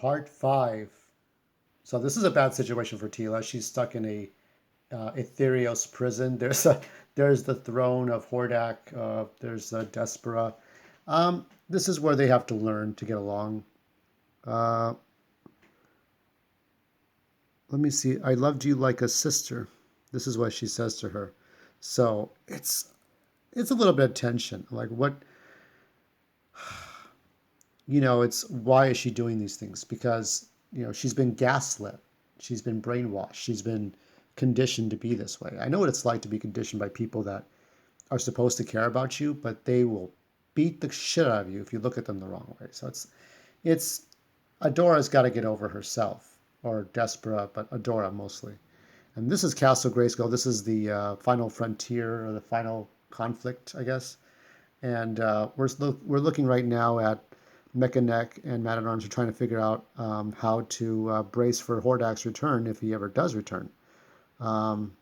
Part 5. So this is a bad situation for Tila. She's stuck in a Ethereos prison. There's the throne of Hordak. There's Despara. This is where they have to learn to get along. Uh, Let me see. I loved you like a sister. This is what she says to her. So it's a little bit of tension. Like what, it's why is she doing these things? Because, she's been gaslit. She's been brainwashed. She's been conditioned to be this way. I know what it's like to be conditioned by people that are supposed to care about you, but they will beat the shit out of you if you look at them the wrong way. So it's Adora's got to get over herself, or Despera, but Adora mostly. And this is Castle Grayskull. This is the final frontier, or the final conflict, I guess. And we're looking right now at Mechanic and Man-at-Arms are trying to figure out how to brace for Hordak's return if he ever does return. Um,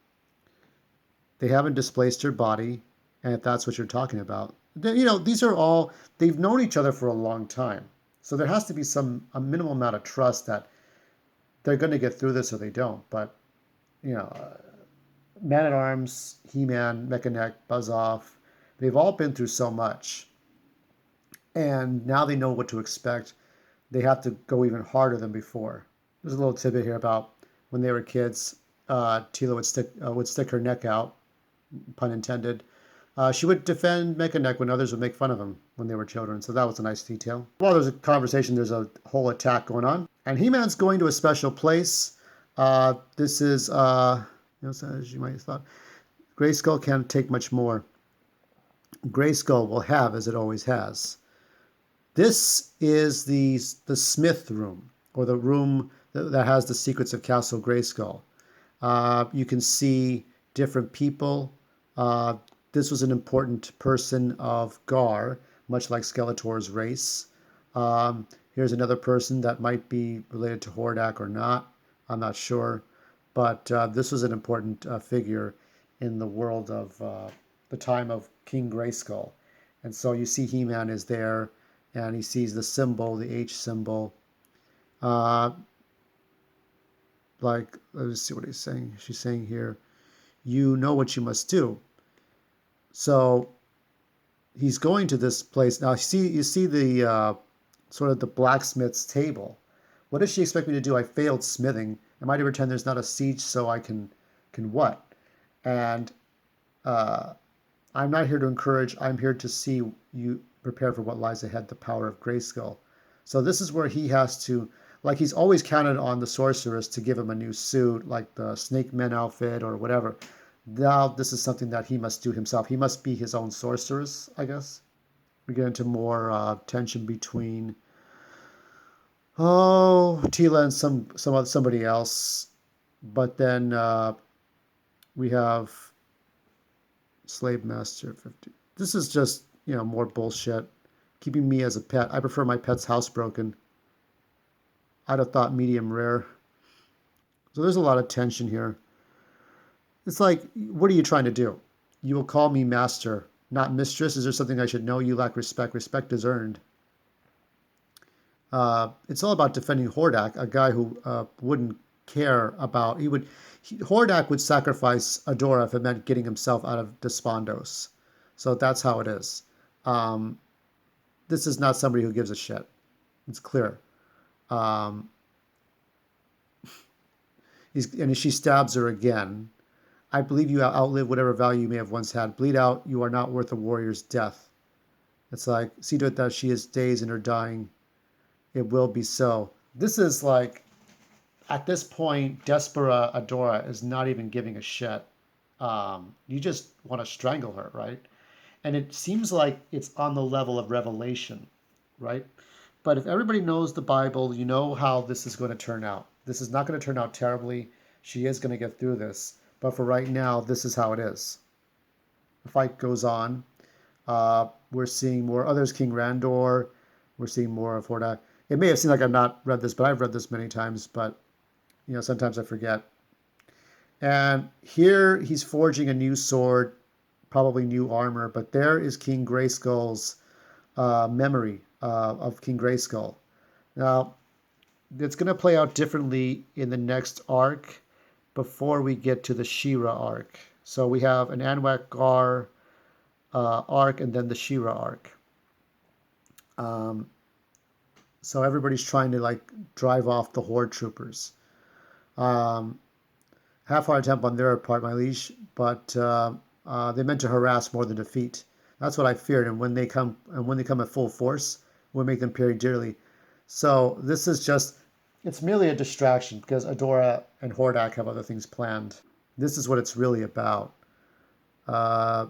they haven't displaced her body, and if that's what you're talking about, these are all, they've known each other for a long time. So there has to be a minimal amount of trust that they're going to get through this or they don't. But, you know, Man-at-Arms, He-Man, Mechanic, Buzz-Off, they've all been through so much. And now they know what to expect. They have to go even harder than before. There's a little tidbit here about when they were kids. Tila would stick her neck out, pun intended. She would defend Mechanic when others would make fun of him when they were children. So that was a nice detail. While there's a conversation, there's a whole attack going on. And He-Man's going to a special place. This is, as you might have thought, Grayskull can't take much more. Grayskull will have as it always has. This is the Smith room, or the room that has the secrets of Castle Grayskull. You can see different people. This was an important person of Gar, much like Skeletor's race. Here's another person that might be related to Hordak or not. I'm not sure. But this was an important figure in the world of the time of King Grayskull. And so you see He-Man is there, and he sees the symbol, the H symbol. Let's see what he's saying. She's saying here, you know what you must do. So he's going to this place. Now you see the sort of the blacksmith's table. What does she expect me to do? I failed smithing. Am I to pretend there's not a siege so I can what? And I'm not here to encourage. I'm here to see you prepare for what lies ahead, the power of Grayskull. So this is where he has to, like he's always counted on the sorceress to give him a new suit, like the Snake Men outfit or whatever. Now this is something that he must do himself. He must be his own sorceress, I guess. We get into more tension between Tila and somebody else. But then we have Slave Master 50. This is just, more bullshit. Keeping me as a pet. I prefer my pet's housebroken. I'd have thought medium rare. So there's a lot of tension here. It's like, what are you trying to do? You will call me master, not mistress. Is there something I should know? You lack respect. Respect is earned. It's all about defending Hordak, a guy who wouldn't care about. Hordak would sacrifice Adora if it meant getting himself out of Despondos. So that's how it is. This is not somebody who gives a shit. It's clear. And she stabs her again. I believe you outlive whatever value you may have once had. Bleed out. You are not worth a warrior's death. It's like, see to it that she is dazed in her dying. It will be so. This is like, at this point, Despera Adora is not even giving a shit. You just want to strangle her, right? And it seems like it's on the level of Revelation, right? But if everybody knows the Bible, you know how this is going to turn out. This is not going to turn out terribly. She is going to get through this. But for right now, this is how it is. The fight goes on. We're seeing more others. King Randor. We're seeing more of Hordak. It may have seemed like I've not read this, but I've read this many times. But, sometimes I forget. And here he's forging a new sword, probably new armor. But there is King Grayskull's memory of King Grayskull. Now, it's going to play out differently in the next arc before we get to the Shira arc. So we have an Anwak Gar arc and then the Shira arc. Um, so everybody's trying to like drive off the Horde troopers. Um, Half-hearted attempt on their part, my liege, but they meant to harass more than defeat. That's what I feared, and when they come at full force, we'll make them pay dearly. So this is just, it's merely a distraction because Adora and Hordak have other things planned. This is what it's really about. Uh,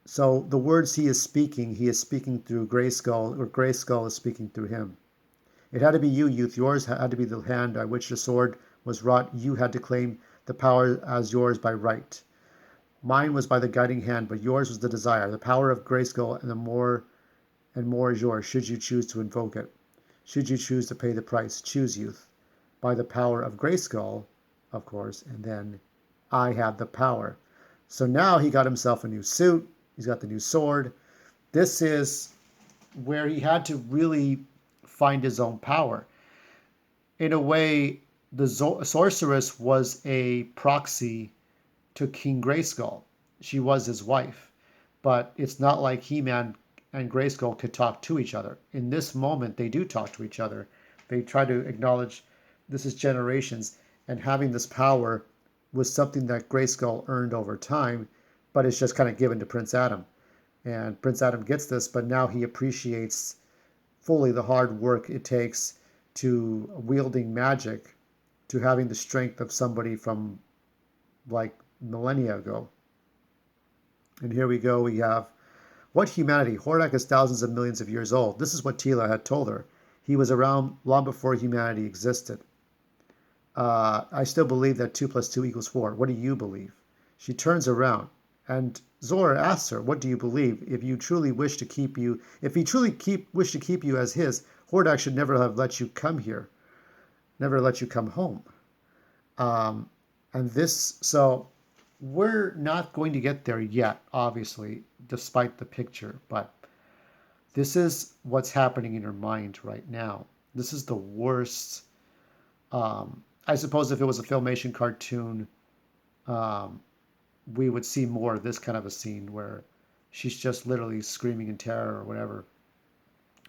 so the words he is speaking through Grayskull, or Grayskull is speaking through him. It had to be you, youth. Yours had to be the hand by which the sword was wrought. You had to claim the power as yours by right. Mine was by the guiding hand, but yours was the desire. The power of Grayskull and more is yours, should you choose to invoke it. Should you choose to pay the price, choose, youth. By the power of Grayskull, of course, and then I have the power. So now he got himself a new suit. He's got the new sword. This is where he had to really find his own power. In a way, the sorceress was a proxy to King Grayskull. She was his wife. But it's not like He-Man and Grayskull could talk to each other. In this moment, they do talk to each other. They try to acknowledge this is generations, and having this power was something that Grayskull earned over time, but it's just kind of given to Prince Adam. And Prince Adam gets this, but now he appreciates fully the hard work it takes to wielding magic, to having the strength of somebody from like millennia ago. And here we go. We have what humanity? Hordak is thousands of millions of years old. This is what Tila had told her. He was around long before humanity existed. I still believe that 2 plus 2 equals 4. What do you believe? She turns around, and Zora asks her, what do you believe? If you truly wish to keep you, if he truly wish to keep you as his, Hordak should never have let you come here, never let you come home. Um, and this, so we're not going to get there yet, obviously, despite the picture, but this is what's happening in her mind right now. This is the worst. I suppose if it was a Filmation cartoon, um, we would see more of this kind of a scene where she's just literally screaming in terror or whatever.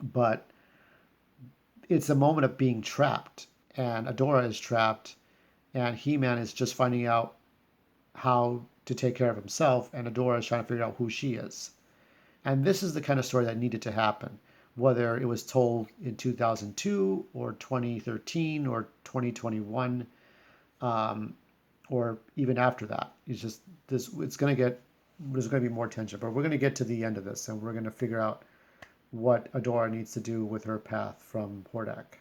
But it's a moment of being trapped, and Adora is trapped, and He-Man is just finding out how to take care of himself, and Adora is trying to figure out who she is. And this is the kind of story that needed to happen, whether it was told in 2002 or 2013 or 2021, or even after that. It's just this. It's going to get. There's going to be more tension, but we're going to get to the end of this, and we're going to figure out what Adora needs to do with her path from Hordak.